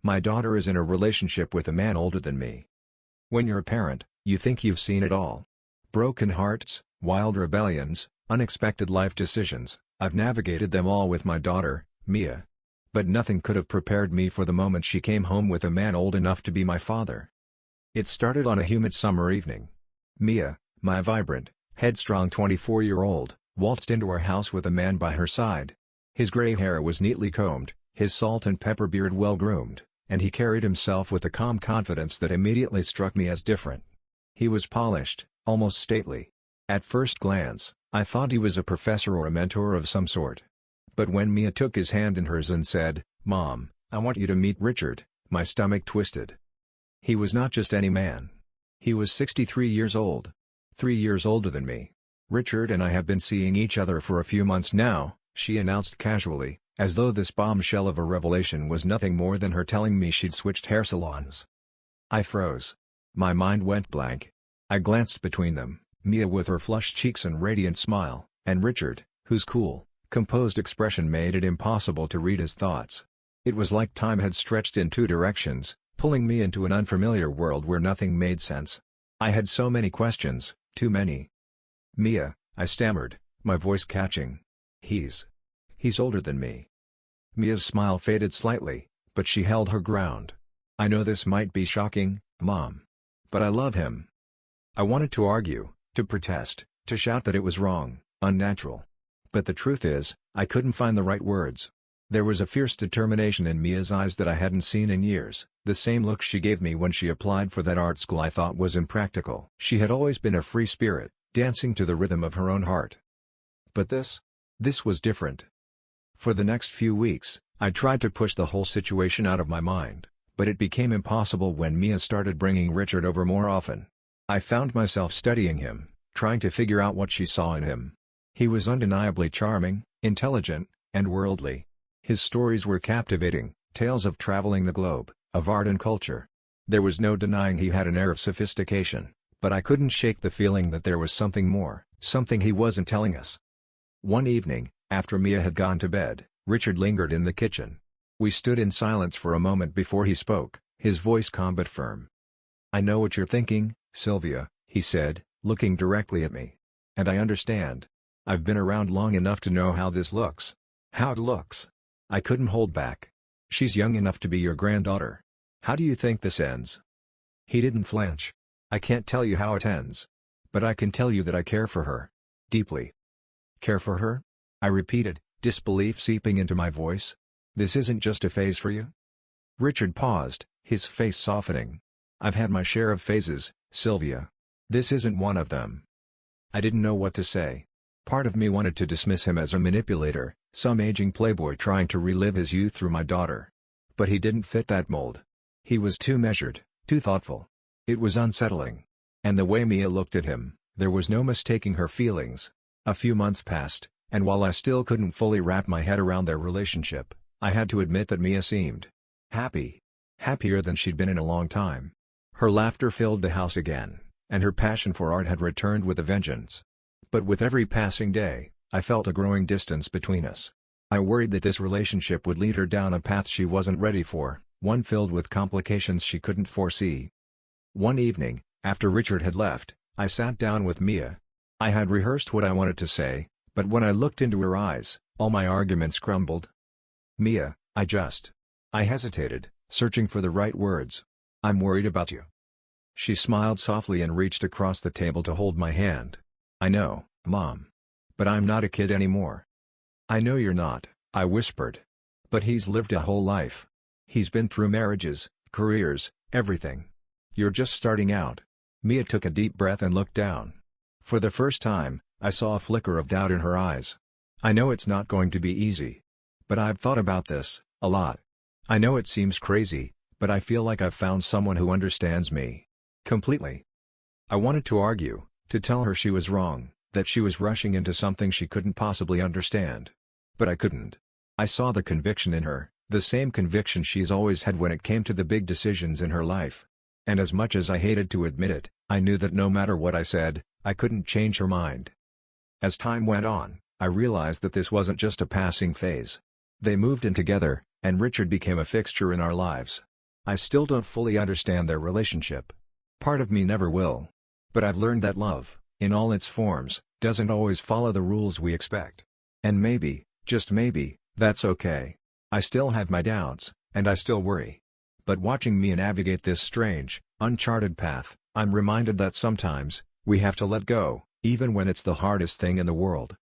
My daughter is in a relationship with a man older than me. When you're a parent, you think you've seen it all. Broken hearts, wild rebellions, unexpected life decisions, I've navigated them all with my daughter, Mia. But nothing could have prepared me for the moment she came home with a man old enough to be my father. It started on a humid summer evening. Mia, my vibrant, headstrong 24-year-old, waltzed into our house with a man by her side. His gray hair was neatly combed, his salt and pepper beard well-groomed, and he carried himself with a calm confidence that immediately struck me as different. He was polished, almost stately. At first glance, I thought he was a professor or a mentor of some sort. But when Mia took his hand in hers and said, "Mom, I want you to meet Richard," my stomach twisted. He was not just any man. He was 63 years old. 3 years older than me. "Richard and I have been seeing each other for a few months now," she announced casually, as though this bombshell of a revelation was nothing more than her telling me she'd switched hair salons. I froze. My mind went blank. I glanced between them, Mia with her flushed cheeks and radiant smile, and Richard, whose cool, composed expression made it impossible to read his thoughts. It was like time had stretched in two directions, pulling me into an unfamiliar world where nothing made sense. I had so many questions, too many. "Mia," I stammered, my voice catching. He's older than me." Mia's smile faded slightly, but she held her ground. "I know this might be shocking, Mom. But I love him." I wanted to argue, to protest, to shout that it was wrong, unnatural. But the truth is, I couldn't find the right words. There was a fierce determination in Mia's eyes that I hadn't seen in years, the same look she gave me when she applied for that art school I thought was impractical. She had always been a free spirit, dancing to the rhythm of her own heart. But this was different. For the next few weeks, I tried to push the whole situation out of my mind, but it became impossible when Mia started bringing Richard over more often. I found myself studying him, trying to figure out what she saw in him. He was undeniably charming, intelligent, and worldly. His stories were captivating, tales of traveling the globe, of art and culture. There was no denying he had an air of sophistication, but I couldn't shake the feeling that there was something more, something he wasn't telling us. One evening, after Mia had gone to bed, Richard lingered in the kitchen. We stood in silence for a moment before he spoke, his voice calm but firm. "I know what you're thinking, Sylvia," he said, looking directly at me. "And I understand. I've been around long enough to know how this looks." "How it looks?" I couldn't hold back. "She's young enough to be your granddaughter. How do you think this ends?" He didn't flinch. "I can't tell you how it ends. But I can tell you that I care for her. Deeply." "Care for her?" I repeated, disbelief seeping into my voice. "This isn't just a phase for you?" Richard paused, his face softening. "I've had my share of phases, Sylvia. This isn't one of them." I didn't know what to say. Part of me wanted to dismiss him as a manipulator, some aging playboy trying to relive his youth through my daughter. But he didn't fit that mold. He was too measured, too thoughtful. It was unsettling. And the way Mia looked at him, there was no mistaking her feelings. A few months passed, and while I still couldn't fully wrap my head around their relationship, I had to admit that Mia seemed happy. Happier than she'd been in a long time. Her laughter filled the house again, and her passion for art had returned with a vengeance. But with every passing day, I felt a growing distance between us. I worried that this relationship would lead her down a path she wasn't ready for, one filled with complications she couldn't foresee. One evening, after Richard had left, I sat down with Mia. I had rehearsed what I wanted to say, but when I looked into her eyes, all my arguments crumbled. "Mia," I hesitated, searching for the right words. "I'm worried about you." She smiled softly and reached across the table to hold my hand. "I know, Mom. But I'm not a kid anymore." "I know you're not," I whispered. "But he's lived a whole life. He's been through marriages, careers, everything. You're just starting out." Mia took a deep breath and looked down. For the first time, I saw a flicker of doubt in her eyes. "I know it's not going to be easy. But I've thought about this, a lot. I know it seems crazy, but I feel like I've found someone who understands me. Completely." I wanted to argue, to tell her she was wrong, that she was rushing into something she couldn't possibly understand. But I couldn't. I saw the conviction in her, the same conviction she's always had when it came to the big decisions in her life. And as much as I hated to admit it, I knew that no matter what I said, I couldn't change her mind. As time went on, I realized that this wasn't just a passing phase. They moved in together, and Richard became a fixture in our lives. I still don't fully understand their relationship. Part of me never will. But I've learned that love, in all its forms, doesn't always follow the rules we expect. And maybe, just maybe, that's okay. I still have my doubts, and I still worry. But watching Mia navigate this strange, uncharted path, I'm reminded that sometimes, we have to let go, even when it's the hardest thing in the world.